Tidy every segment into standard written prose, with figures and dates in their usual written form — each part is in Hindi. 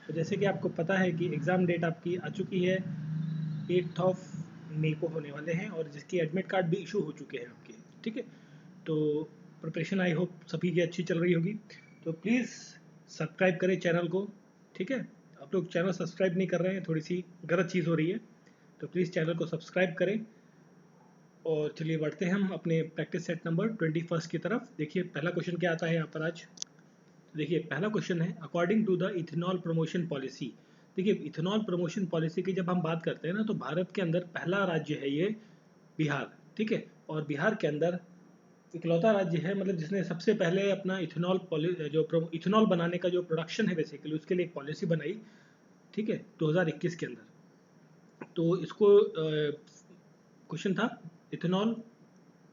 तो जैसे कि आपको पता है कि एग्ज़ाम डेट आपकी आ चुकी है, 8 ऑफ मई को होने वाले हैं, और जिसकी एडमिट कार्ड भी इशू हो चुके हैं आपके। ठीक है, तो प्रिपरेशन आई होप सभी की अच्छी चल रही होगी। तो प्लीज़ सब्सक्राइब करें चैनल को। ठीक है, आप लोग चैनल सब्सक्राइब नहीं कर रहे हैं, थोड़ी सी गलत चीज़ हो रही है, तो प्लीज़ चैनल को सब्सक्राइब करें। और चलिए बढ़ते हैं हम अपने प्रैक्टिस सेट नंबर 21 की तरफ। देखिए पहला क्वेश्चन क्या आता है यहाँ पर आज। देखिए पहला क्वेश्चन है, according to the ethanol promotion policy. देखिए इथेनॉल प्रमोशन पॉलिसी की जब हम बात करते हैं ना, तो भारत के अंदर पहला राज्य है ये बिहार। ठीक है, और बिहार के अंदर इकलौता राज्य है, मतलब जिसने सबसे पहले अपना इथेनॉल इथेनॉल बनाने का जो प्रोडक्शन है बेसिकली, उसके लिए एक पॉलिसी बनाई। ठीक है, 2021 के अंदर। तो इसको क्वेश्चन था, इथेनॉल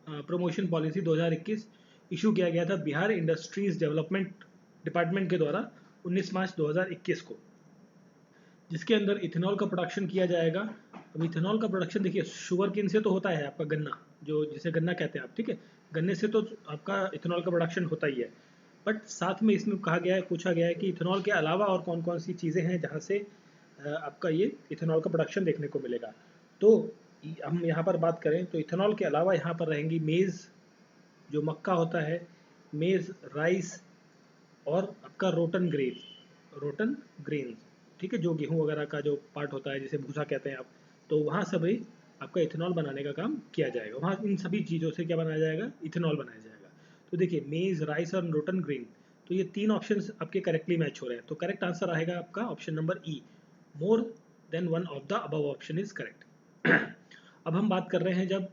प्रमोशन पॉलिसी 2021 इशू किया गया था बिहार इंडस्ट्रीज डेवलपमेंट डिपार्टमेंट के द्वारा 19 मार्च 2021 को, जिसके अंदर इथेनॉल का प्रोडक्शन किया जाएगा। अब इथेनॉल का प्रोडक्शन देखिए, शुगर केन से तो होता है आपका गन्ना, जो जिसे गन्ना कहते हैं आप। ठीक है, गन्ने से तो आपका इथेनॉल का प्रोडक्शन होता ही है, बट साथ में इसमें कहा गया है, पूछा गया है कि इथेनॉल के अलावा और कौन कौन सी चीज़ें हैं जहाँ से आपका ये इथेनॉल का प्रोडक्शन देखने को मिलेगा। तो हम यहाँ पर बात करें तो इथेनॉल के अलावा यहाँ पर रहेंगी मेज़, जो मक्का होता है, मेज़, राइस, और आपका रोटन ग्रेन। ठीक है, जो गेहूं वगैरह का जो पार्ट होता है जिसे भूसा कहते हैं आप, तो वहाँ सभी आपका इथेनॉल बनाने का काम किया जाएगा। वहाँ इन सभी चीज़ों से क्या बनाया जाएगा, इथेनॉल बनाया जाएगा। तो देखिए मेज़, राइस और रोटन ग्रेन, तो ये तीन ऑप्शंस आपके करेक्टली मैच हो रहे हैं। तो करेक्ट आंसर आएगा आपका option number E, more than one of the above option is correct. अब हम बात कर रहे हैं जब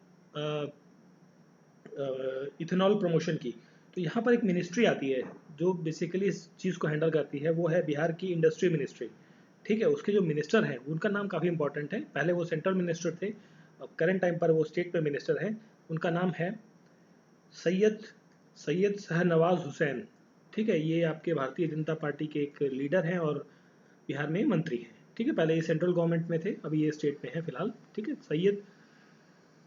इथेनॉल प्रमोशन की, तो यहाँ पर एक मिनिस्ट्री आती है जो बेसिकली इस चीज़ को हैंडल करती है, वो है बिहार की इंडस्ट्री मिनिस्ट्री। ठीक है, उसके जो मिनिस्टर हैं उनका नाम काफ़ी इंपॉर्टेंट है। पहले वो सेंट्रल मिनिस्टर थे, अब करंट टाइम पर वो स्टेट पे मिनिस्टर हैं। उनका नाम है सैयद सैयद शाहनवाज हुसैन। ठीक है, ये आपके भारतीय जनता पार्टी के एक लीडर हैं और बिहार में मंत्री हैं। ठीक है, पहले ये सेंट्रल गवर्नमेंट में थे, अभी ये स्टेट में है फिलहाल। ठीक है, सैयद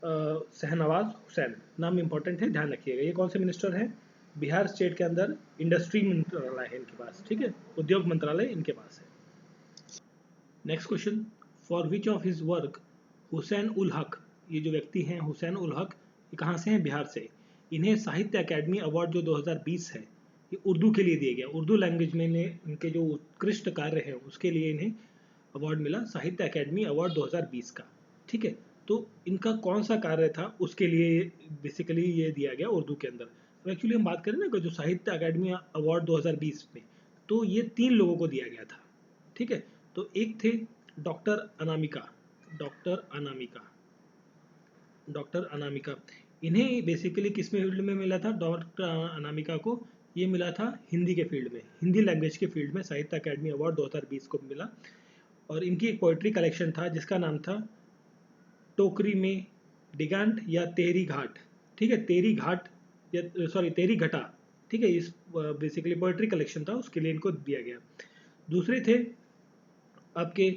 शहनवाज हुसैन नाम इंपॉर्टेंट है, ध्यान रखिएगा। ये कौन से मिनिस्टर हैं, बिहार स्टेट के अंदर इंडस्ट्री मंत्रालय है इनके पास। ठीक है, उद्योग मंत्रालय इनके पास है। Next question, for which of his work Hussain ul Haq, ये जो व्यक्ति हैं हुसैन उल हक, ये कहाँ से हैं, बिहार से। इन्हें साहित्य अकेडमी अवार्ड जो 2020 है, ये उर्दू के लिए दिया गया। उर्दू लैंग्वेज में इनके जो उत्कृष्ट कार्य हैं उसके लिए इन्हें अवार्ड मिला, साहित्य अकेडमी अवार्ड 2020 का। ठीक है, तो इनका कौन सा कार्य था उसके लिए बेसिकली ये दिया गया उर्दू के अंदर। तो एक्चुअली हम बात करें ना कि जो साहित्य अकेडमी अवार्ड 2020 में, तो ये 3 लोगों को दिया गया था। ठीक है, तो एक थे doctor Anamika, doctor Anamika doctor Anamika. इन्हें बेसिकली किस में फील्ड में मिला था, डॉक्टर अनामिका को ये मिला था हिंदी के फील्ड में, हिंदी लैंग्वेज के फील्ड में साहित्य अकेडमी अवार्ड 2020 को मिला। और इनकी एक पोइट्री कलेक्शन था जिसका नाम था टोकरी में डिगांट या तेरी घाट। ठीक है, तेरी घाट या सॉरी तेरी घटा। ठीक है, इस बेसिकली पोइट्री कलेक्शन था, उसके लिए इनको दिया गया। दूसरे थे आपके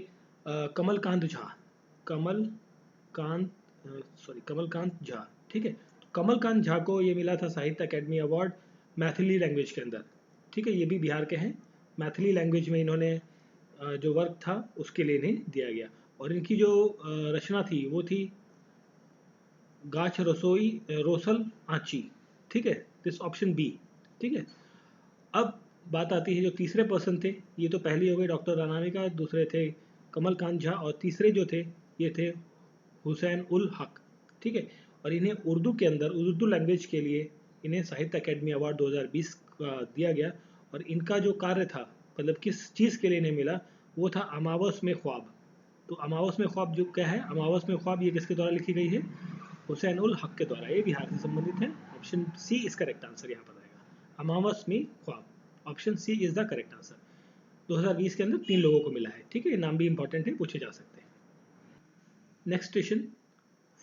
कमलकांत झा, कमलकांत कमलकांत झा। ठीक है, तो कमलकांत झा को ये मिला था साहित्य अकेडमी अवार्ड मैथिली लैंग्वेज के अंदर। ठीक है, ये भी बिहार के हैं, मैथिली लैंग्वेज में इन्होंने जो वर्क था उसके लिए इन्हें दिया गया। और इनकी जो रचना थी वो थी गाछ रसोई रोसल आँची। ठीक है, दिस ऑप्शन बी। ठीक है, अब बात आती है जो तीसरे पर्सन थे, ये तो पहली हो गई डॉक्टर अनामिका, दूसरे थे कमलकांत झा, और तीसरे जो थे ये थे हुसैन उल हक। ठीक है, और इन्हें उर्दू के अंदर उर्दू लैंग्वेज के लिए इन्हें साहित्य अकेडमी अवार्ड 2020 का दिया गया। और इनका जो कार्य था, मतलब किस चीज़ के लिए इन्हें मिला, वो था अमावस में ख्वाब। तो अमावस में ख्वाब जो क्या है, अमावस में ख्वाब ये किसके द्वारा लिखी गई है, हुसैन उल हक के द्वारा। ये बिहार से संबंधित है, option C is correct answer यहाँ पर आएगा, अमावस में ख्वाब। Option C is the correct answer. 2020 के अंदर 3 लोगों को मिला है। ठीक है, नाम भी इंपॉर्टेंट है, पूछे जा सकते हैं। Next question,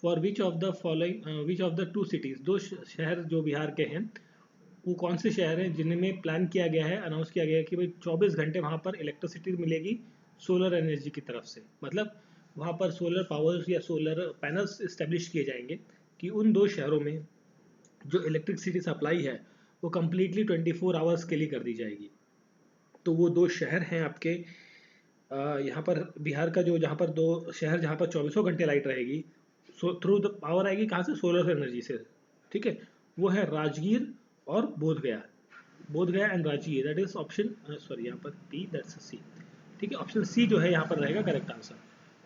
for which of the following which of the two cities, दो शहर जो बिहार के हैं वो कौन से शहर हैं जिनमें प्लान किया गया है, अनाउंस किया गया है कि भाई 24 घंटे वहाँ पर इलेक्ट्रिसिटी मिलेगी सोलर एनर्जी की तरफ से। मतलब वहाँ पर सोलर पावर्स या सोलर पैनल्स इस्टेब्लिश किए जाएंगे कि उन दो शहरों में जो इलेक्ट्रिसिटी सप्लाई है वो कम्प्लीटली 24 आवर्स के लिए कर दी जाएगी। तो वो दो शहर हैं आपके यहाँ पर बिहार का जो जहाँ पर दो शहर जहाँ पर चौबीसों घंटे लाइट रहेगी, थ्रू द पावर आएगी कहाँ से, सोलर एनर्जी से, ठीक है, वो है राजगीर और Bodhgaya. Bodhgaya and Rajgir, that is option, sorry यहाँ पर बी, दैट्स सी, ठीक है, ऑप्शन सी जो है यहाँ पर रहेगा correct answer,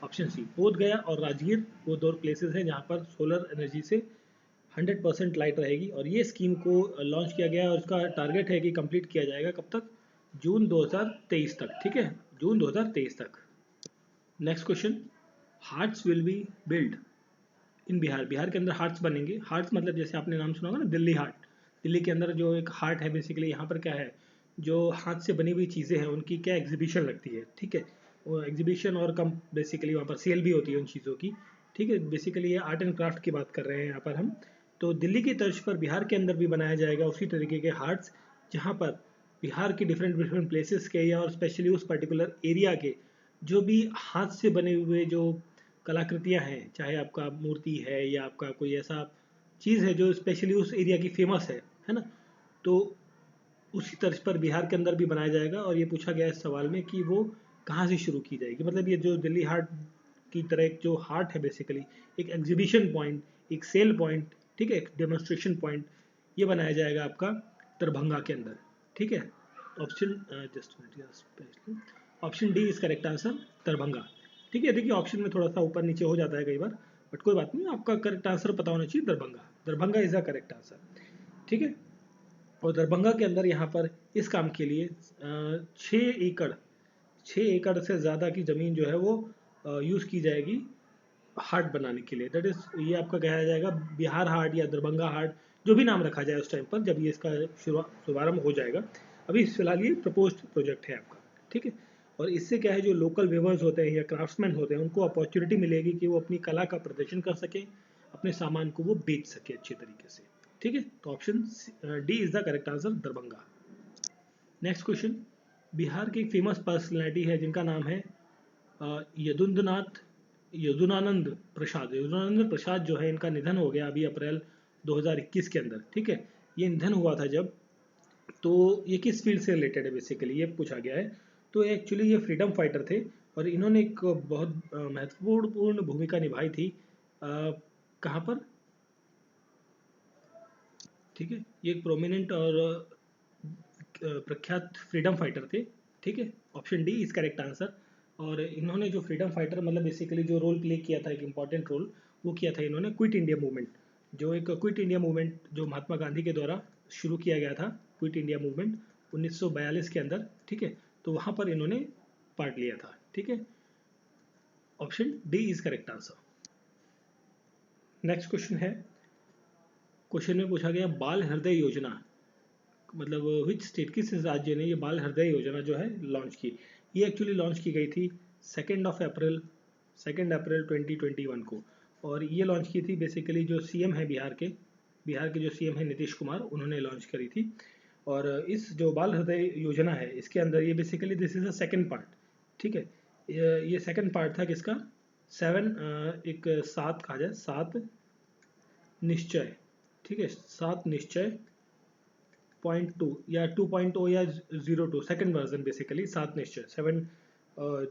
option C, Bodhgaya और राजगीर वो दो प्लेसेस हैं जहाँ पर सोलर एनर्जी से 100% लाइट रहेगी। और ये स्कीम को लॉन्च किया गया है और उसका टारगेट है कि कंप्लीट किया जाएगा कब तक, जून 2023 तक, ठीक है, जून 2023 तक। Next question, hearts will be build in Bihar, Bihar के अंदर हार्ट्स बनेंगे। हार्ट्स मतलब जैसे आपने नाम सुना होगा ना, दिल्ली हार्ट, दिल्ली के अंदर जो एक हार्ट है बेसिकली, यहाँ पर क्या है, जो हाथ से बनी हुई चीज़ें हैं उनकी क्या एग्जीबिशन लगती है, ठीक है, वो एग्जीबिशन और कम बेसिकली वहाँ पर सेल भी होती है उन चीज़ों की, ठीक है, बेसिकली ये आर्ट एंड क्राफ्ट की बात कर रहे हैं यहाँ पर हम। तो दिल्ली की तर्ज पर बिहार के अंदर भी बनाया जाएगा उसी तरीके के हार्ट्स, जहाँ पर बिहार के डिफरेंट डिफरेंट प्लेसेस के या और स्पेशली उस पर्टिकुलर एरिया के जो भी हाथ से बने हुए जो कलाकृतियाँ हैं, चाहे आपका मूर्ति है या आपका कोई ऐसा चीज़ है जो स्पेशली उस एरिया की फेमस है ना, तो उसी तर्ज पर बिहार के अंदर भी बनाया जाएगा। और ये पूछा गया है इस सवाल में कि वो कहाँ से शुरू की जाएगी, मतलब ये जो दिल्ली हार्ट की तरह एक जो हार्ट है बेसिकली, एक एग्जीबिशन पॉइंट, एक सेल पॉइंट, ठीक है, एक डेमोन्स्ट्रेशन पॉइंट, ये बनाया जाएगा आपका दरभंगा के अंदर, ठीक है, option just option D is correct answer, Darbhanga, ठीक है। देखिए ऑप्शन में थोड़ा सा ऊपर नीचे हो जाता है कई बार, बट कोई बात नहीं, आपका करेक्ट आंसर पता होना चाहिए, Darbhanga, Darbhanga is the correct answer, ठीक है। और दरभंगा के अंदर यहाँ पर इस काम के लिए 6 एकड़, 6 एकड़ से ज़्यादा की ज़मीन जो है वो यूज़ की जाएगी हार्ट बनाने के लिए, दैट इज़ ये आपका कहा जाएगा बिहार हार्ट या दरभंगा हार्ट, जो भी नाम रखा जाए उस टाइम पर जब ये इसका शुभारंभ हो जाएगा। अभी फिलहाल ये प्रपोज्ड प्रोजेक्ट है आपका, ठीक है। और इससे क्या है, जो लोकल वेवर्स होते हैं या क्राफ्ट्समैन होते हैं उनको अपॉर्चुनिटी मिलेगी कि वो अपनी कला का प्रदर्शन कर सकें, अपने सामान को वो बेच सके अच्छे तरीके से, ठीक है। तो option D is the correct answer, Darbhanga. Next question, Bihar की एक फेमस पर्सनैलिटी है जिनका नाम है यदुनाथ यदुनानंद प्रसाद। यदुनानंद प्रसाद जो है, इनका निधन हो गया अभी अप्रैल 2021 के अंदर, ठीक है। ये निधन हुआ था जब, तो ये किस फील्ड से रिलेटेड है बेसिकली ये पूछा गया है। तो एक्चुअली ये फ्रीडम फाइटर थे और इन्होंने एक बहुत महत्वपूर्ण भूमिका निभाई थी, कहाँ पर, ठीक है, ये एक प्रोमिनेंट और प्रख्यात फ्रीडम फाइटर थे, ठीक है, option D is correct answer. और इन्होंने जो फ्रीडम फाइटर मतलब बेसिकली जो रोल प्ले किया था, एक इंपॉर्टेंट रोल वो किया था इन्होंने क्विट इंडिया मूवमेंट, जो एक क्विट इंडिया मूवमेंट जो महात्मा गांधी के द्वारा शुरू किया गया था, क्विट इंडिया मूवमेंट 1942 के अंदर, ठीक है, तो वहाँ पर इन्होंने पार्ट लिया था, ठीक है, option D is correct answer. Next question है, क्वेश्चन में पूछा गया बाल हृदय योजना, मतलब विच स्टेट, किस राज्य ने ये बाल हृदय योजना जो है लॉन्च की। ये एक्चुअली लॉन्च की गई थी 2 अप्रैल 2021 को, और ये लॉन्च की थी बेसिकली जो सीएम है बिहार के जो सीएम है नीतीश कुमार, उन्होंने लॉन्च करी थी। और इस जो बाल हृदय योजना है इसके अंदर ये basically this is a second part, ठीक है, ये सेकेंड पार्ट था किसका, 7 कहा जाए, 7 निश्चय, ठीक है, 7 निश्चय 0.2 या 2.0 या 02 सेकेंड वर्जन बेसिकली 7 निश्चय 7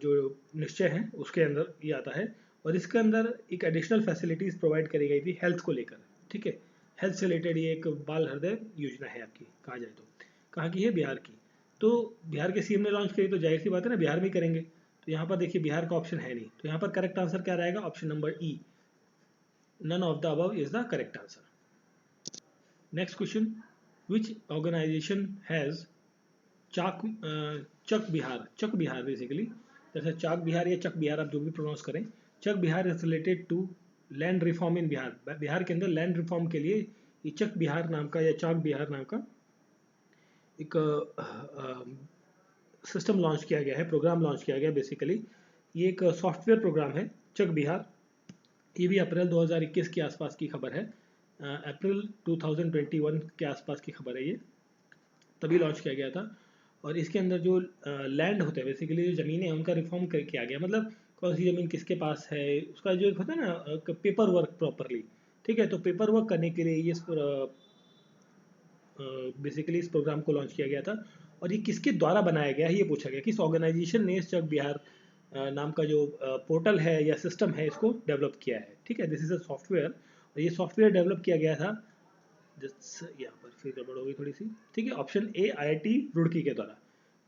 जो निश्चय है उसके अंदर ये आता है। और इसके अंदर एक एडिशनल फैसिलिटीज़ प्रोवाइड करी गई थी हेल्थ को लेकर, ठीक है, हेल्थ से रिलेटेड ये एक बाल हृदय योजना है आपकी, कहा जाए तो कहाँ की है, बिहार की। तो बिहार के सीएम ने लॉन्च करी तो जाहिर सी बात है ना बिहार में ही करेंगे, तो यहाँ पर देखिए बिहार का ऑप्शन है नहीं, तो यहाँ पर करेक्ट आंसर क्या रहेगा, option number E, none of the above is the correct answer. Next question, which organisation has चक बिहार बेसिकली, जैसे चाक बिहार या चक बिहार आप जो भी प्रोनाउंस करें, Chak Bihar is related to land reform in Bihar, Bihar के अंदर लैंड रिफॉर्म के लिए ये चक बिहार नाम का या चाक बिहार नाम का एक सिस्टम लॉन्च किया गया है, प्रोग्राम लॉन्च किया गया है बेसिकली। ये एक सॉफ्टवेयर प्रोग्राम है चक बिहार, ये भी अप्रैल 2021 के आसपास की खबर है, अप्रैल 2021 के आसपास की खबर है, ये तभी लॉन्च किया गया था। और इसके अंदर जो लैंड होते हैं बेसिकली जो ज़मीनें हैं उनका रिफॉर्म कर किया गया, मतलब कौन सी ज़मीन किसके पास है उसका जो एक होता है ना पेपर वर्क प्रॉपरली, ठीक है, तो पेपर वर्क करने के लिए ये बेसिकली इस प्रोग्राम को लॉन्च किया गया था। और ये किसके द्वारा बनाया गया है ये पूछा गया, किस ऑर्गेनाइजेशन ने इस चक बिहार नाम का जो पोर्टल है या सिस्टम है इसको डेवलप किया है। ठीक है, दिस इज़ अ सॉफ्टवेयर, और ये सॉफ्टवेयर डेवलप किया गया था, यहाँ पर फिर गड़बड़ हो गई थोड़ी सी। ठीक है, ऑप्शन ए आईआईटी रुड़की के द्वारा।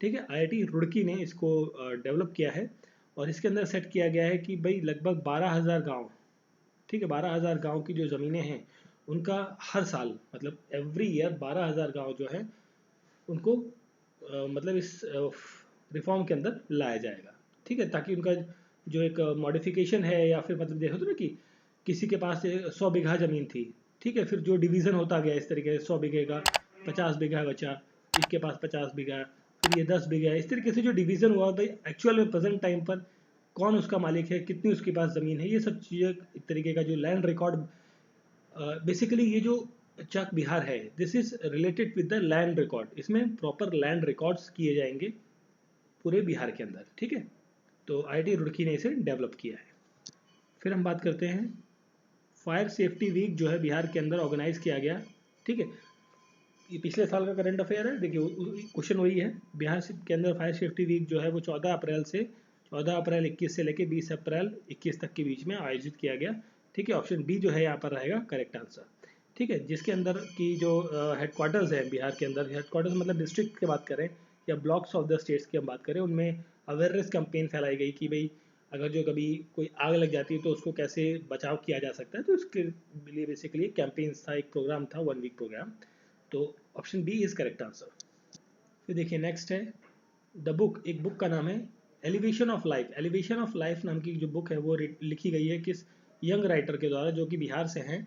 ठीक है, आईआईटी रुड़की ने इसको डेवलप किया है, और इसके अंदर सेट किया गया है कि भाई लगभग 12,000 गाँव, ठीक है, 12,000 गाँव की जो ज़मीनें हैं उनका हर साल मतलब एवरी ईयर 12,000 गाँव जो है उनको मतलब इस रिफॉर्म के अंदर लाया जाएगा। ठीक है, ताकि उनका जो एक मॉडिफिकेशन है, या फिर मतलब देखो तो ना कि किसी के पास 100 बीघा ज़मीन थी, ठीक है, फिर जो डिवीज़न होता गया इस तरीके से 100 बीघे का 50 बीघा बचा, इसके पास 50 बीघा, फिर ये 10 बीघा, इस तरीके से जो डिवीज़न हुआ भाई एक्चुअल में प्रेजेंट टाइम पर कौन उसका मालिक है, कितनी उसके पास ज़मीन है, ये सब चीज़ें एक तरीके का जो लैंड रिकॉर्ड, बेसिकली ये जो चक बिहार है this is related with the land record, इसमें प्रॉपर लैंड रिकॉर्ड्स किए जाएंगे पूरे बिहार के अंदर। ठीक है, तो आईआईटी रुड़की ने इसे डेवलप किया है। फिर हम बात करते हैं फायर सेफ्टी वीक जो है बिहार के अंदर ऑर्गेनाइज किया गया। ठीक है, ये पिछले साल का करंट अफेयर है, देखिए क्वेश्चन वही है। बिहार के अंदर फायर सेफ्टी वीक जो है वो 14 अप्रैल 21 से लेकर 20 अप्रैल 21 तक के बीच में आयोजित किया गया। ठीक है, ऑप्शन बी जो है यहाँ पर रहेगा करेक्ट आंसर। ठीक है, जिसके अंदर की जो हेडक्वार्टर्स है बिहार के अंदर, हेडक्वार्टर्स मतलब डिस्ट्रिक्ट की बात करें या ब्लॉक्स ऑफ द स्टेट्स की हम बात करें, उनमें अवेयरनेस कैंपेन फैलाई गई कि भाई अगर जो कभी कोई आग लग जाती है तो उसको कैसे बचाव किया जा सकता है, तो उसके लिए बेसिकली कैंपेन्स था, एक प्रोग्राम था, 1 वीक प्रोग्राम। तो option B is correct answer. फिर देखिए नेक्स्ट है द बुक, एक बुक का नाम है elevation of life. Elevation of life नाम की जो बुक है वो लिखी गई है किस यंग राइटर के द्वारा जो कि बिहार से हैं,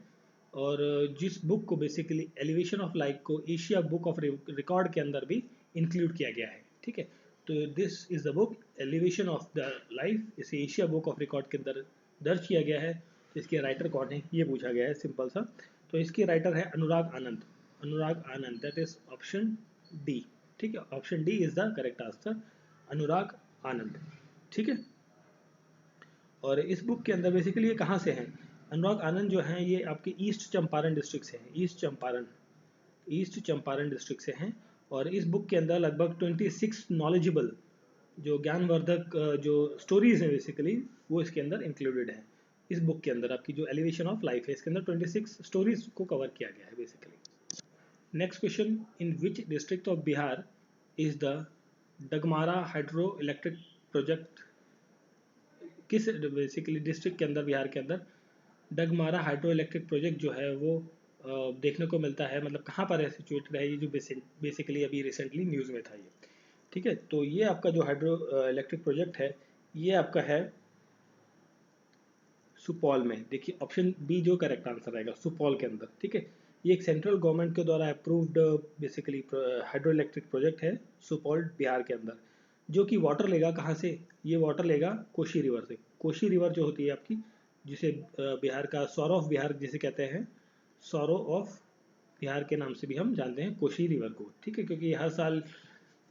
और जिस बुक को बेसिकली एलिवेशन ऑफ लाइफ को एशिया बुक ऑफ रिकॉर्ड के अंदर भी इंक्लूड किया गया है। ठीक है, तो this is the book elevation of the life, इसे एशिया बुक ऑफ रिकॉर्ड के अंदर दर्ज किया गया है। इसके राइटर कौन है ये पूछा गया है, सिंपल सा। तो इसके राइटर है Anurag Anand. Anurag Anand, that is option D. ठीक है, option D is the correct answer, Anurag Anand. ठीक है, और इस बुक के अंदर बेसिकली ये कहाँ से हैं, अनुराग आनंद जो हैं ये आपके ईस्ट चंपारण डिस्ट्रिक्ट से हैं, ईस्ट चंपारण डिस्ट्रिक्ट से हैं। और इस बुक के अंदर लगभग 26 नॉलेजेबल जो ज्ञानवर्धक जो स्टोरीज हैं बेसिकली वो इसके अंदर इंक्लूडेड है। इस बुक के अंदर आपकी जो एलिवेशन ऑफ लाइफ है इसके अंदर 26 स्टोरीज को कवर किया गया है basically. Next question, in which district of Bihar is the Dagmara hydro electric project, किस बेसिकली डिस्ट्रिक्ट के अंदर बिहार के अंदर डगमारा हाइड्रो इलेक्ट्रिक प्रोजेक्ट जो है वो देखने को मिलता है, मतलब कहाँ पर है सिचुएटेड है ये जो बेसिकली अभी रिसेंटली न्यूज़ में था ये। ठीक है, तो ये आपका जो हाइड्रो इलेक्ट्रिक प्रोजेक्ट है ये आपका है सुपौल में। देखिए ऑप्शन बी जो करेक्ट आंसर रहेगा, सुपौल के अंदर। ठीक है, ये एक सेंट्रल गवर्नमेंट के द्वारा approved basically hydro electric project है सुपौल बिहार के अंदर, जो कि वाटर लेगा कहाँ से, ये वाटर लेगा कोशी रिवर से। कोशी रिवर जो होती है आपकी, जिसे बिहार का सौरो ऑफ बिहार जिसे कहते हैं, सौरो ऑफ बिहार के नाम से भी हम जानते हैं कोशी रिवर को। ठीक है, क्योंकि हर साल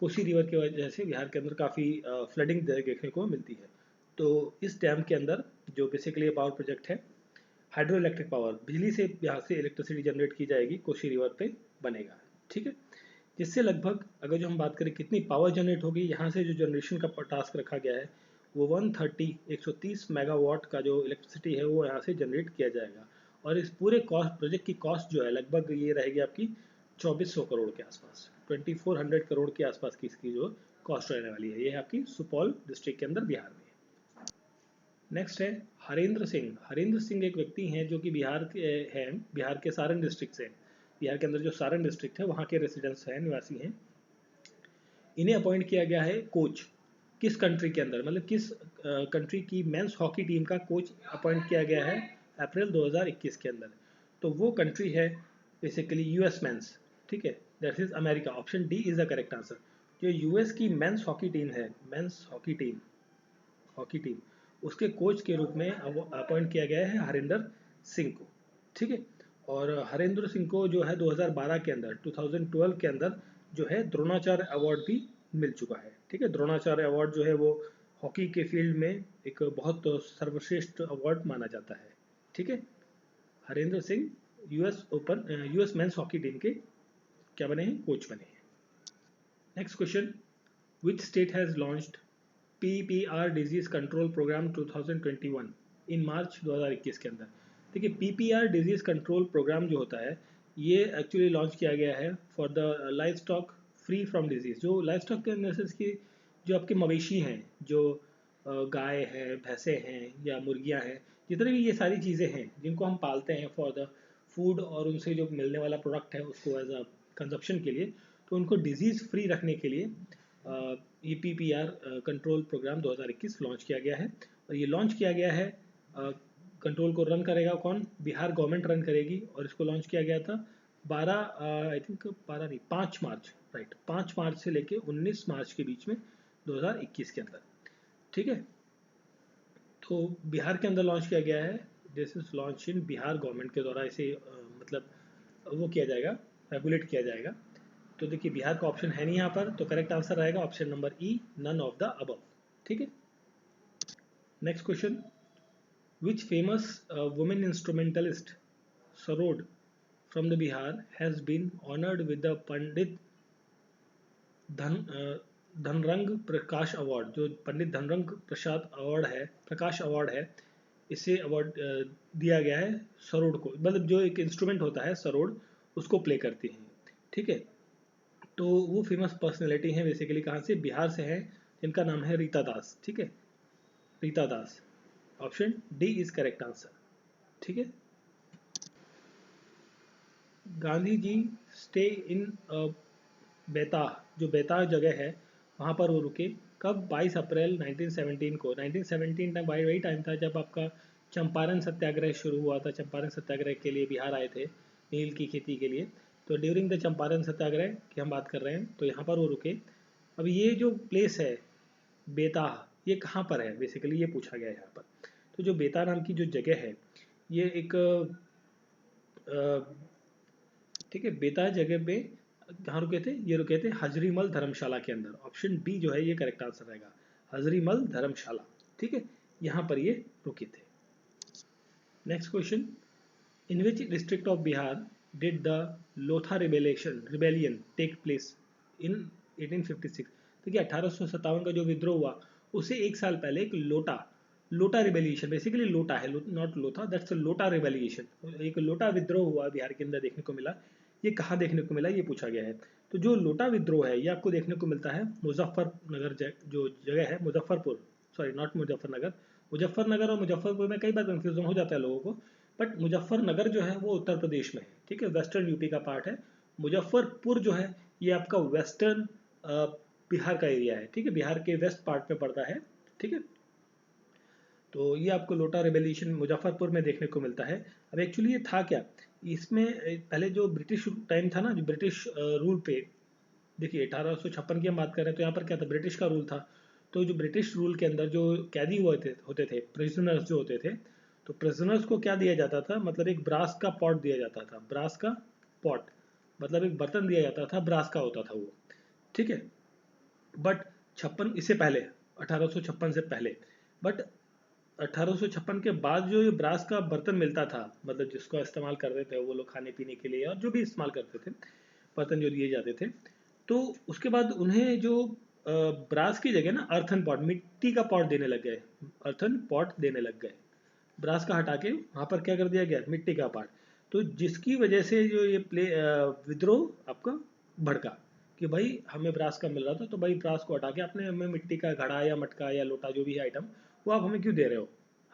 कोसी रिवर की वजह से बिहार के अंदर काफ़ी फ्लडिंग देखने को मिलती है। तो इस डैम के अंदर जो बेसिकली पावर प्रोजेक्ट है हाइड्रो इलेक्ट्रिक पावर, बिजली से यहाँ से इलेक्ट्रिसिटी जनरेट की जाएगी, कोसी रिवर पे बनेगा। ठीक है, जिससे लगभग अगर जो हम बात करें कितनी पावर जनरेट होगी, यहाँ से जो जनरेशन का टास्क रखा गया है वो 130 मेगावाट का जो इलेक्ट्रिसिटी है वो यहाँ से जनरेट किया जाएगा। और इस पूरे कॉस्ट प्रोजेक्ट की कॉस्ट जो है लगभग ये रहेगी आपकी 2400 करोड़ के आसपास, 2400 करोड़ के आसपास की इसकी जो कॉस्ट रहने वाली है। ये है आपकी सुपौल डिस्ट्रिक्ट के अंदर बिहार में। नेक्स्ट है हरेंद्र सिंह। हरेंद्र सिंह एक व्यक्ति हैं जो कि बिहार के हैं, बिहार के सारण डिस्ट्रिक्ट से। बिहार के अंदर जो सारण डिस्ट्रिक्ट है वहाँ के रेसिडेंट्स हैं, निवासी हैं। इन्हें अपॉइंट किया गया है कोच, किस कंट्री के अंदर, मतलब किस कंट्री की मेंस हॉकी टीम का कोच अपॉइंट किया गया है अप्रैल 2021 के अंदर। तो वो कंट्री है बेसिकली यूएस मेंस। ठीक है, that is America. Option D is the correct answer. जो यूएस की मेंस हॉकी टीम है, मेंस हॉकी टीम उसके कोच के रूप में अपॉइंट किया गया है हरिंदर सिंह को। ठीक है, और हरेंद्र सिंह को जो है 2012 के अंदर 2012 के अंदर जो है द्रोणाचार्य अवार्ड भी मिल चुका है। ठीक है, द्रोणाचार्य अवार्ड जो है वो हॉकी के फील्ड में एक बहुत सर्वश्रेष्ठ अवार्ड माना जाता है। ठीक है, Harendra Singh US men's hockey team के क्या बने हैं, कोच बने हैं। Next question, which state has launched PPR disease control programme 2021 इन मार्च 2021 के अंदर। देखिए PPR डिजीज कंट्रोल प्रोग्राम जो होता है ये एक्चुअली लॉन्च किया गया है for the life stock free from disease. जो लाइफ स्टॉक के अंदर की जो आपके मवेशी हैं, जो गाय है, भैंसे हैं या मुर्गियां हैं, जितने भी ये सारी चीज़ें हैं जिनको हम पालते हैं फॉर द फूड और उनसे जो मिलने वाला प्रोडक्ट है उसको एज अ कंजप्शन के लिए, तो उनको डिजीज़ फ्री रखने के लिए ये PPR कंट्रोल प्रोग्राम 2021 लॉन्च किया गया है। और ये लॉन्च किया गया है, कंट्रोल को रन करेगा कौन? बिहार गवर्नमेंट रन करेगी। और इसको लॉन्च किया गया था 12 आई थिंक 12 नहीं 5 मार्च, राइट, 5 मार्च से लेके 19 मार्च के बीच में 2021 के अंदर। ठीक है, तो बिहार के अंदर लॉन्च किया गया है। This is launch in Bihar government के द्वारा इसे मतलब वो किया जाएगा, रेगुलेट किया जाएगा। तो देखिए बिहार का ऑप्शन है नहीं यहाँ पर, तो करेक्ट आंसर रहेगा option number E, none of the above. ठीक है, next question, which famous women instrumentalist sarod from the Bihar has been honoured with the Pandit Dhanrang Prakash award. जो पंडित धनरंग प्रसाद अवार्ड है, प्रकाश अवार्ड है, इसे अवार्ड दिया गया है सरोद को। मतलब जो एक इंस्ट्रूमेंट होता है सरोद, उसको प्ले करती हैं। ठीक है, तो वो फेमस पर्सनैलिटी हैं बेसिकली कहाँ से? बिहार से हैं, जिनका नाम है रीता दास। ठीक है, Rita Das, option D is correct answer. ठीक है, गांधी जी स्टे इन बेताह, जो बेताह जगह है वहाँ पर वो रुके कब? 22 अप्रैल 1917 को। 1917 टाइम वही टाइम था जब आपका चंपारण सत्याग्रह शुरू हुआ था। चंपारण सत्याग्रह के लिए बिहार आए थे नील की खेती के लिए। तो ड्यूरिंग द चंपारण सत्याग्रह की हम बात कर रहे हैं, तो यहाँ पर वो रुके। अब ये जो प्लेस है बेताह, ये कहाँ पर है बेसिकली, ये पूछा गया है यहाँ पर। तो जो बेताह नाम की जो जगह है, ये एक ठीक है, बेताह जगह पे कहाँ रुके थे? ये रुके थे हजरीमल धर्मशाला के अंदर। ऑप्शन बी जो है ये करेक्ट आंसर रहेगा, हजरीमल धर्मशाला। ठीक है, यहाँ पर ये रुके थे। Next question, in which district of Bihar did the लोथा रिबेलियन टेक प्लेस इन 1856? देखिए 1857 का जो विद्रोह हुआ उसे एक साल पहले एक लोटा रिबेलिएशन, बेसिकली लोटा है, नॉट लोथा, दैट्स लोटा रिबेलिएशन, एक लोटा विद्रोह हुआ बिहार के अंदर देखने को मिला। ये कहाँ देखने को मिला ये पूछा गया है। तो जो लोटा विद्रोह है ये आपको देखने को मिलता है मुजफ्फरनगर, जो जगह है मुजफ्फरपुर, सॉरी नॉट मुजफ्फरनगर, मुजफ्फरनगर और मुजफ्फरपुर में कई बार कंफ्यूजन हो जाता है लोगों को, बट मुजफ्फरनगर जो है वो उत्तर प्रदेश में है। ठीक है, वेस्टर्न यूपी का पार्ट है। मुजफ्फरपुर जो है ये आपका वेस्टर्न बिहार का एरिया है। ठीक है, बिहार के वेस्ट पार्ट में पड़ता है। ठीक है, तो ये आपको लोटा रेवोल्यूशन मुजफ्फरपुर में देखने को मिलता है। अब एक्चुअली ये था क्या, इसमें पहले जो ब्रिटिश टाइम था ना, जो ब्रिटिश रूल पे, देखिए 1856 की हम बात कर रहे हैं, तो यहाँ पर क्या था? ब्रिटिश का रूल था। तो जो ब्रिटिश रूल के अंदर जो कैदी होते थे प्रिजनर्स जो होते थे, तो प्रिजनर्स को क्या दिया जाता था? मतलब एक ब्रास का पॉट दिया जाता था। ब्रास का पॉट मतलब एक बर्तन दिया जाता था, ब्रास का होता था वो। ठीक है, बट 56 इससे पहले, 1856 से पहले, बट 1856 के बाद जो ये ब्रास का बर्तन मिलता था, मतलब जिसको इस्तेमाल करते थे वो लोग खाने पीने के लिए और जो भी इस्तेमाल करते थे, बर्तन जो दिए जाते थे, तो उसके बाद उन्हें जो ब्रास की जगह ना अर्थन पॉट, मिट्टी का पॉट देने लग गए, अर्थन पॉट देने लग गए। ब्रास का हटा के वहाँ पर क्या कर दिया गया? मिट्टी का पार्ट। तो जिसकी वजह से जो ये विद्रोह आपका भड़का कि भाई हमें ब्रास का मिल रहा था, तो भाई ब्रास को हटा के आपने हमें मिट्टी का घड़ा या मटका या लोटा जो भी है आइटम, वो आप हमें क्यों दे रहे हो?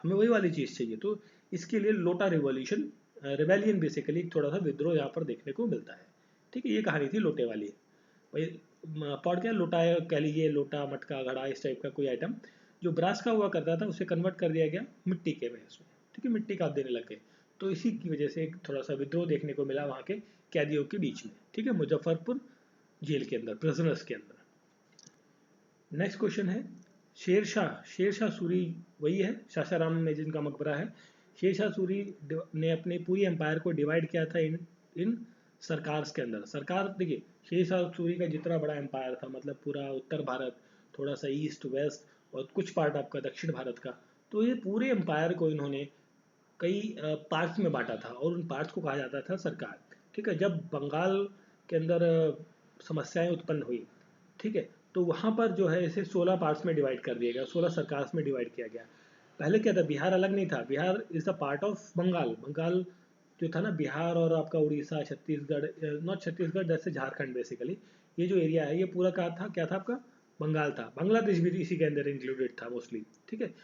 हमें वही वाली चीज़ चाहिए। तो इसके लिए लोटा रिवॉल्यूशन, रिवेलियन बेसिकली थोड़ा सा विद्रोह यहाँ पर देखने को मिलता है। ठीक है, ये कहानी थी लोटे वाली। भाई पॉट क्या, लोटा है कह लीजिए, लोटा मटका घड़ा इस टाइप का कोई आइटम जो ब्रास का हुआ करता था उसे कन्वर्ट कर दिया गया मिट्टी के में उसमें। ठीक है, मिट्टी का आप देने लग गए। तो इसी की वजह से एक थोड़ा सा विद्रोह देखने को मिला वहाँ के कैदियों के बीच में। ठीक है, मुजफ्फरपुर जेल के अंदर, प्रिजनर्स के अंदर। नेक्स्ट क्वेश्चन है, शेरशाह सूरी वही है, सासाराम में जिनका मकबरा है। शेरशाह सूरी ने अपने पूरी एम्पायर को डिवाइड किया था इन सरकार के अंदर। सरकार देखिए, शेरशाह सूरी का जितना बड़ा एम्पायर था, मतलब पूरा उत्तर भारत, थोड़ा सा ईस्ट वेस्ट और कुछ पार्ट आपका दक्षिण भारत का, तो ये पूरे एम्पायर को इन्होंने कई पार्ट्स में बांटा था और उन पार्ट्स को कहा जाता था सरकार। ठीक है, जब बंगाल के अंदर समस्याएं उत्पन्न हुई, ठीक है, तो वहाँ पर जो है इसे 16 पार्ट्स में डिवाइड कर दिया गया, 16 सरकार्स में डिवाइड किया गया। पहले क्या था, बिहार अलग नहीं था, Bihar is the part of Bengal. Bengal जो था ना, बिहार और आपका उड़ीसा, छत्तीसगढ़, नॉट छत्तीसगढ़, जैसे झारखंड बेसिकली, ये जो एरिया है ये पूरा क्या था आपका, बंगाल था। बांग्लादेश भी इसी के अंदर इंक्लूडेड था मोस्टली, ठीक है।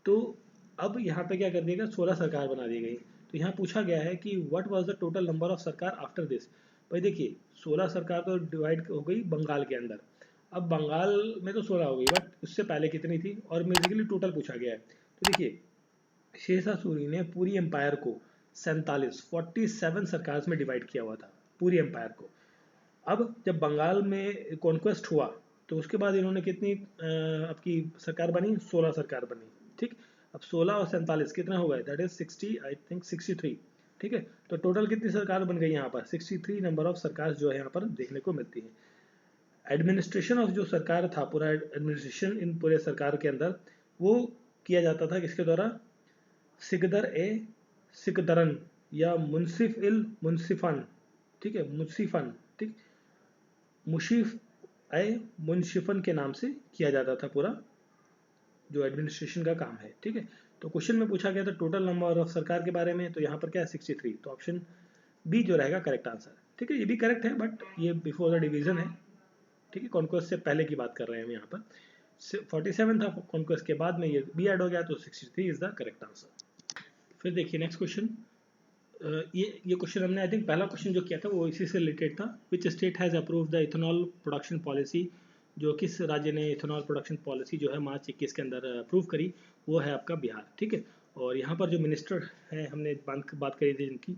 तो अब यहाँ पे क्या कर दिया गया, 16 सरकार बना दी गई। तो यहाँ पूछा गया है कि what was the total number of सरकार आफ्टर दिस। भाई देखिए, 16 सरकार तो डिवाइड हो गई बंगाल के अंदर। अब बंगाल में तो 16 हो गई, बट उससे पहले कितनी थी, और बेसिकली टोटल पूछा गया है। तो देखिए, शेरशाह सूरी ने पूरी एम्पायर को 47 सरकार में डिवाइड किया हुआ था, पूरी एम्पायर को। अब जब बंगाल में कॉन्क्वेस्ट हुआ तो उसके बाद इन्होंने कितनी आपकी सरकार बनी, 16 सरकार बनी, ठीक। अब 16 और 47 कितना हो गया, दैट इज 60, आई थिंक 63, ठीक है। तो टोटल कितनी सरकार बन गई यहाँ पर, 63 नंबर ऑफ सरकार जो है यहाँ पर देखने को मिलती है। एडमिनिस्ट्रेशन ऑफ जो सरकार था, पूरा एडमिनिस्ट्रेशन इन पूरे सरकार के अंदर वो किया जाता था किसके द्वारा, सिकदर ए सिकदरन या मुंसिफ इल मुंसिफन, ठीक है, मुंसिफन, ठीक, मुशीफ ए मुंशिफन के नाम से किया जाता था पूरा जो एडमिनिस्ट्रेशन का काम है, ठीक है। तो क्वेश्चन में पूछा गया था टोटल नंबर ऑफ सरकार के बारे में, तो यहाँ पर क्या है 63, तो ऑप्शन बी जो रहेगा करेक्ट आंसर, ठीक है। ये भी करेक्ट है, बट ये बिफोर द डिवीजन है, ठीक है, कॉन्क्वेस्ट से पहले की बात कर रहे हैं हम यहाँ पर। 47 था कॉन्क्वेस्ट के बाद में, ये बी ऐड हो गया, तो 63 इज द करेक्ट आंसर। फिर देखिए नेक्स्ट क्वेश्चन, ये क्वेश्चन हमने आई थिंक पहला क्वेश्चन जो किया था वो इसी से रिलेटेड था। Which state has approve the ethanol production policy, जो किस राज्य ने इथेनॉल प्रोडक्शन पॉलिसी जो है मार्च 21 के अंदर अप्रूव करी, वो है आपका बिहार, ठीक है। और यहाँ पर जो मिनिस्टर है, हमने बात करी थी जिनकी,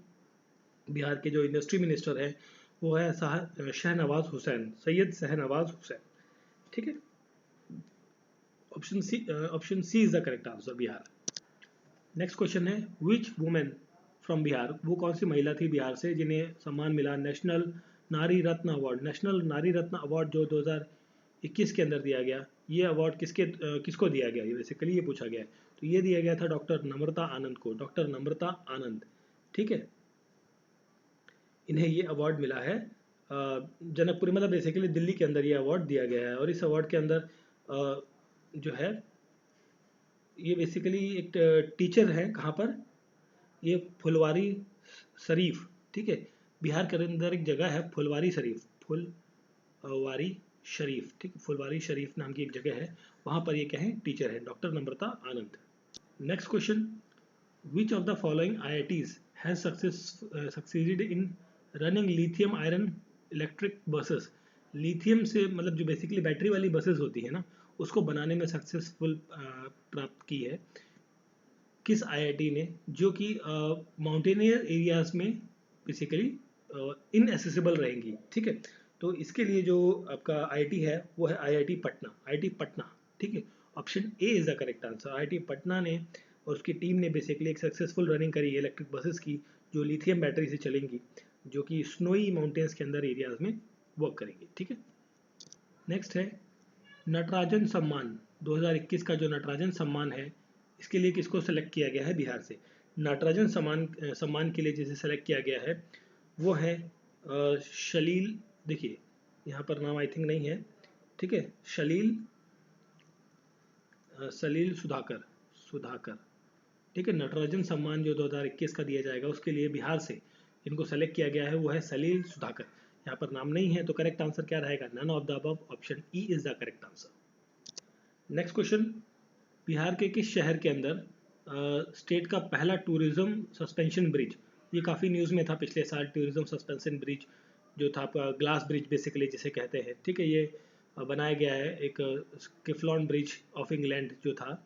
बिहार के जो इंडस्ट्री मिनिस्टर है वो है शहनवाज हुसैन, सैयद शहनवाज हुसैन, ठीक है। Option C is the correct answer, Bihar. Next question है, विच वुमेन फ्रॉम बिहार, वो कौन सी महिला थी बिहार से जिन्हें सम्मान मिला नेशनल नारी रत्न अवार्ड। नेशनल नारी रत्न अवार्ड जो 2021 के अंदर दिया गया, ये अवार्ड किसको दिया गया, ये बेसिकली ये पूछा गया है। तो ये दिया गया था डॉक्टर नम्रता आनंद को, डॉक्टर नम्रता आनंद, ठीक है। इन्हें ये अवार्ड मिला है जनकपुरी, मतलब बेसिकली दिल्ली के अंदर ये अवार्ड दिया गया है। और इस अवार्ड के अंदर जो है ये बेसिकली एक टीचर है, कहाँ पर, ये फुलवारी शरीफ, ठीक है। बिहार के अंदर एक जगह है फुलवारी शरीफ, फुलवारी शरीफ, ठीक, फुलवारी शरीफ नाम की एक जगह है, वहाँ पर ये क्या है, टीचर है, doctor Namrata Anand. Next question, which of the following IITs has succeeded in running lithium iron electric buses. Lithium से मतलब जो बेसिकली बैटरी वाली बसेस होती है ना, उसको बनाने में सक्सेसफुल प्राप्त की है किस IIT ने, जो कि माउंटेनियर एरियाज में बेसिकली इनएसेसिबल रहेंगी, ठीक है। तो इसके लिए जो आपका IIT है वो है IIT पटना, IIT पटना, ठीक है। Option A is the correct answer. IIT Patna ने और उसकी टीम ने बेसिकली एक सक्सेसफुल रनिंग करी है इलेक्ट्रिक बसेस की, जो लिथियम बैटरी से चलेंगी, जो कि स्नोई माउंटेन्स के अंदर एरियाज में वर्क करेंगी, ठीक है। नेक्स्ट है, नटराजन सम्मान 2021 का जो नटराजन सम्मान है, इसके लिए किसको सेलेक्ट किया गया है बिहार से। नटराजन सम्मान के लिए जिसे सेलेक्ट किया गया है वो है शलील, देखिए यहाँ पर नाम आई थिंक नहीं है, ठीक है, सलील सुधाकर, ठीक है। नटराजन सम्मान जो 2021 का दिया जाएगा उसके लिए बिहार से इनको सेलेक्ट किया गया है वो है सलील सुधाकर। यहाँ पर नाम नहीं है, तो करेक्ट आंसर क्या रहेगा, none of the above, option E is the correct answer. Next question, Bihar के किस शहर के अंदर स्टेट का पहला टूरिज्म सस्पेंशन ब्रिज, ये काफ़ी न्यूज़ में था पिछले साल, टूरिज्म सस्पेंशन ब्रिज जो था आपका ग्लास ब्रिज बेसिकली जिसे कहते हैं, ठीक है। ये बनाया गया है एक क्लिफ्टन ब्रिज ऑफ इंग्लैंड जो था,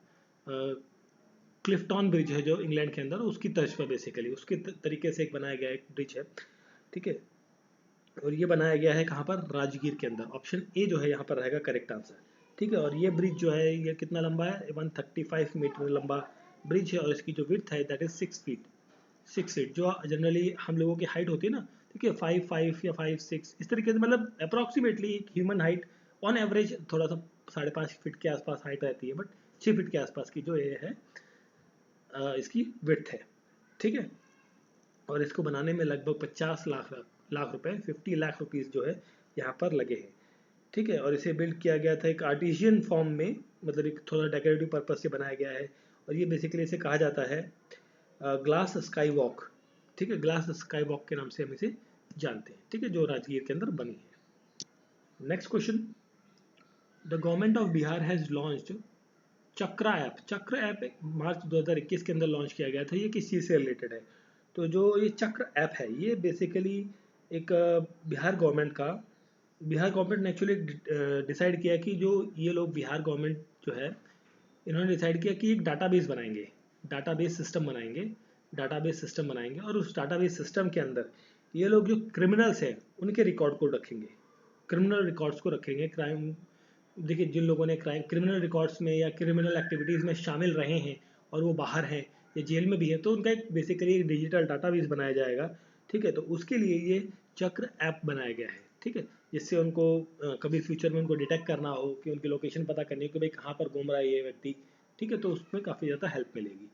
क्लिफ्टन ब्रिज है जो इंग्लैंड के अंदर, उसकी तर्ज पर बेसिकली उसके तरीके से एक बनाया गया एक ब्रिज है, ठीक है। और ये बनाया गया है कहाँ पर, राजगीर के अंदर। ऑप्शन ए जो है यहाँ पर रहेगा करेक्ट आंसर, ठीक है। और ये ब्रिज जो है ये कितना लंबा है, 135 मीटर लंबा ब्रिज है, और इसकी जो विड्थ है दैट इज 6 फीट, जो जनरली हम लोगों की हाइट होती है ना, ठीक है, 5'5" या 5'6" इस तरीके से, मतलब approximately human height on average थोड़ा सा 5.5 फीट के आसपास हाइट रहती है, बट 6 फीट के आसपास की जो ये है इसकी विड्थ है, ठीक है। और इसको बनाने में लगभग 50 लाख रुपए, 50 लाख रुपीस जो है यहाँ पर लगे हैं। ठीक है, और इसे बिल्ड किया गया था एक आर्टिशियन फॉर्म में, मतलब एक थोड़ा डेकोरेटिव पर्पज से बनाया गया है, और ये बेसिकली इसे कहा जाता है ग्लास स्काई वॉक। ठीक है, ग्लास स्काई वॉक के नाम से हम इसे जानते हैं। ठीक है, जो राजगीर के अंदर बनी है। Next question, the government of Bihar has launched chakra app. चक्र ऐप मार्च 2021 के अंदर लॉन्च किया गया था। ये किस चीज़ से रिलेटेड है? तो जो ये चक्र ऐप है, ये बेसिकली एक बिहार गवर्नमेंट ने एक्चुअली डिसाइड किया कि जो ये लोग बिहार गवर्नमेंट जो है, इन्होंने डिसाइड किया कि एक डाटाबेस बनाएंगे, डाटाबेस सिस्टम बनाएंगे, डाटाबेस सिस्टम बनाएंगे, और उस डाटाबेस सिस्टम के अंदर ये लोग जो क्रिमिनल्स हैं उनके रिकॉर्ड को रखेंगे, क्रिमिनल रिकॉर्ड्स को रखेंगे। क्राइम, देखिए जिन लोगों ने क्रिमिनल रिकॉर्ड्स में या क्रिमिनल एक्टिविटीज़ में शामिल रहे हैं और वो बाहर हैं या जेल में भी हैं, तो उनका एक बेसिकली एक डिजिटल डाटाबेस बनाया जाएगा। ठीक है, तो उसके लिए ये चक्र ऐप बनाया गया है। ठीक है, जिससे उनको कभी फ्यूचर में उनको डिटेक्ट करना हो, कि उनकी लोकेशन पता करनी हो कि भाई कहाँ पर घूम रहा है ये व्यक्ति। ठीक है, तो उसमें काफ़ी ज़्यादा हेल्प मिलेगी।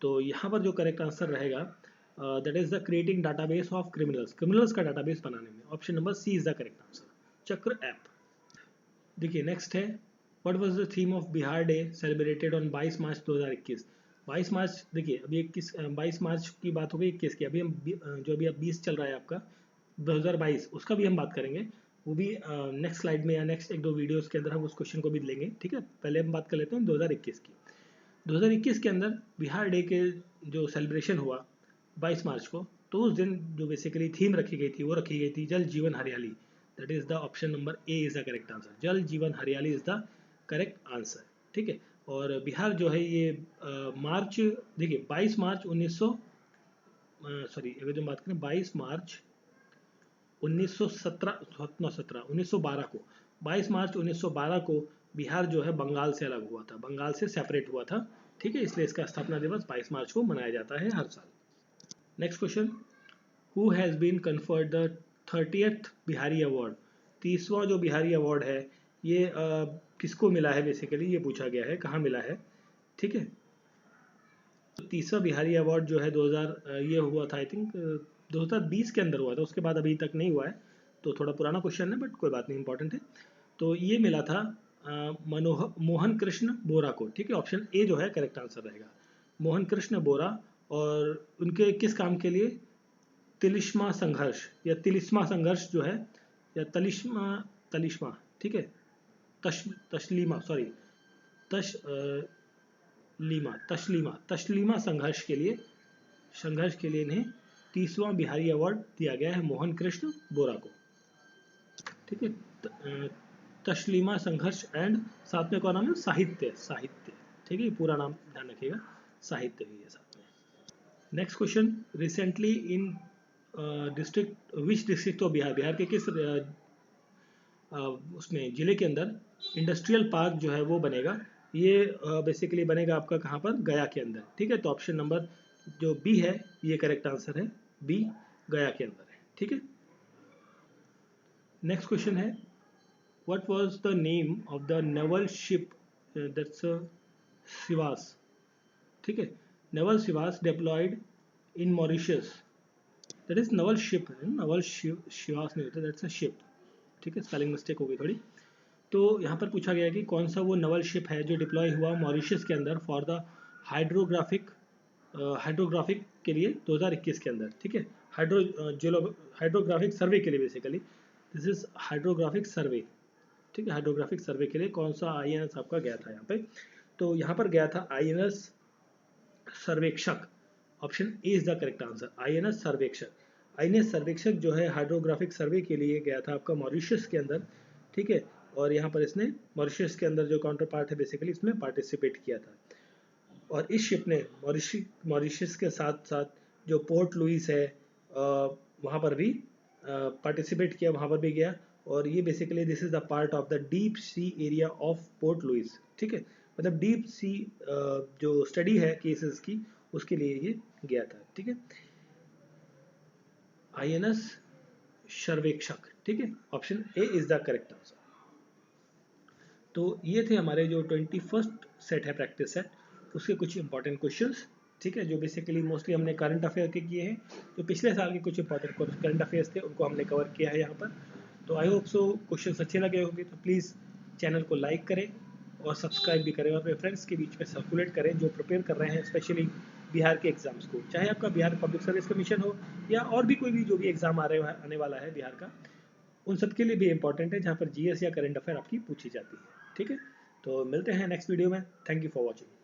तो यहाँ पर जो करेक्ट आंसर रहेगा, that is the creating database of criminals, criminals का डाटाबेस बनाने में। Option number C is the correct answer, Chakra app. देखिए नेक्स्ट है, what was the theme of Bihar day celebrated on 22 March 2021। 22 मार्च, देखिए अभी 22 मार्च की बात हो गई, 21 की, अभी हम जो अभी अब 20 चल रहा है आपका 2022, उसका भी हम बात करेंगे। वो भी नेक्स्ट स्लाइड में या नेक्स्ट एक दो वीडियोस के अंदर हम उस क्वेश्चन को भी लेंगे। ठीक है, पहले हम बात कर लेते हैं 2021 की। 2021 के अंदर बिहार डे के जो सेलिब्रेशन हुआ 22 मार्च को, तो उस दिन जो बेसिकली थीम रखी गई थी वो रखी गई थी जल जीवन हरियाली। That is the option number A is the correct answer, जल जीवन हरियाली इज द करेक्ट आंसर। ठीक है, और बिहार जो है ये मार्च, देखिए 22 मार्च 1900 सॉरी अगर जो बात करें 22 मार्च 1912 को, 22 मार्च 1912 को बिहार जो है बंगाल से अलग हुआ था, बंगाल से सेपरेट हुआ था। ठीक है, इसलिए इसका स्थापना दिवस 22 मार्च को मनाया जाता है हर साल। Next question, who has been conferred the 30th Bihari award. 30वां जो बिहारी अवार्ड है ये किसको मिला है, बेसिकली ये पूछा गया है, कहाँ मिला है। ठीक है, तो 30वां बिहारी अवार्ड जो है 2000 ये हुआ था, आई थिंक 2020 के अंदर हुआ था, उसके बाद अभी तक नहीं हुआ है। तो थोड़ा पुराना क्वेश्चन है बट कोई बात नहीं, इंपॉर्टेंट है। तो ये मिला था मोहन कृष्ण बोरा को। ठीक है, ऑप्शन ए जो है करेक्ट आंसर रहेगा, मोहन कृष्ण बोरा। और उनके किस काम के लिए, तिलिस्मा संघर्ष या तिलिस्मा संघर्ष जो है, या तलिस्मा तलिस्मा ठीक है, तशलीमा सॉरी तशलीमा संघर्ष के लिए इन्हें 30वां बिहारी अवार्ड दिया गया है मोहन कृष्ण बोरा को। ठीक है, तशलीमा संघर्ष एंड साथ में कौन नाम है, साहित्य। ठीक है, पूरा नाम ध्यान रखिएगा, साहित्य भी है साथ में। Next question, recently in district which district of Bihar, Bihar के किस उसमें जिले के अंदर इंडस्ट्रियल पार्क जो है वो बनेगा। ये बेसिकली बनेगा आपका कहाँ पर, गया के अंदर। ठीक है, तो ऑप्शन नंबर जो बी है ये करेक्ट आंसर है, बी गया के अंदर है। ठीक है, नेक्स्ट क्वेश्चन है, what was the name of the naval ship that's शिवास। ठीक है, नेवल शिवास deployed in Mauritius, that is naval ship है, नवल शिवास नहीं होता, दैट्स अ शिप। ठीक है, स्पेलिंग मिस्टेक हो गई थोड़ी। तो यहाँ पर पूछा गया कि कौन सा वो नवल शिप है जो डिप्लॉय हुआ मॉरिशस के अंदर फॉर द हाइड्रोग्राफिक के लिए 2021 के अंदर। ठीक है, हाइड्रोग्राफिक सर्वे के लिए, बेसिकली दिस इज हाइड्रोग्राफिक सर्वे। ठीक है, हाइड्रोग्राफिक सर्वे के लिए कौन सा INS आपका गया था यहाँ पे, तो यहाँ पर गया था INS Sarvekshak. Option A is the correct answer, INS Sarvekshak. INS Sarvekshak जो है हाइड्रोग्राफिक सर्वे के लिए गया था आपका मॉरिशस के अंदर। ठीक है, और यहाँ पर इसने मॉरिशस के अंदर जो काउंटर पार्ट है बेसिकली इसमें पार्टिसिपेट किया था। और इस शिप ने मॉरिशस के साथ साथ जो पोर्ट लुइस है वहाँ पर भी पार्टिसिपेट किया, वहाँ पर भी गया। और ये basically this is the part of the deep sea area of Port Louis. ठीक है, मतलब डीप सी जो स्टडी है केसेस की, उसके लिए ये गया था। ठीक है, INS सर्वेक्षक। ठीक है, option A is the correct answer. तो ये थे हमारे जो 21st सेट है प्रैक्टिस सेट, उसके कुछ इंपॉर्टेंट क्वेश्चंस। ठीक है, जो बेसिकली मोस्टली हमने करंट अफेयर के किए हैं, जो पिछले साल के कुछ इंपॉर्टेंट करंट अफेयर्स थे उनको हमने कवर किया है यहाँ पर। तो आई होप सो क्वेश्चन अच्छे लगे होंगे, तो प्लीज़ चैनल को लाइक करें और सब्सक्राइब भी करें और अपने फ्रेंड्स के बीच में सर्कुलेट करें जो प्रिपेयर कर रहे हैं स्पेशली बिहार के एग्ज़ाम्स को, चाहे आपका बिहार पब्लिक सर्विस कमीशन हो या और भी कोई भी जो भी एग्ज़ाम आने वाला है बिहार का, उन सब के लिए भी इंपॉर्टेंट है जहाँ पर जीएस या करंट अफेयर आपकी पूछी जाती है। ठीक है, तो मिलते हैं नेक्स्ट वीडियो में। Thank you for watching.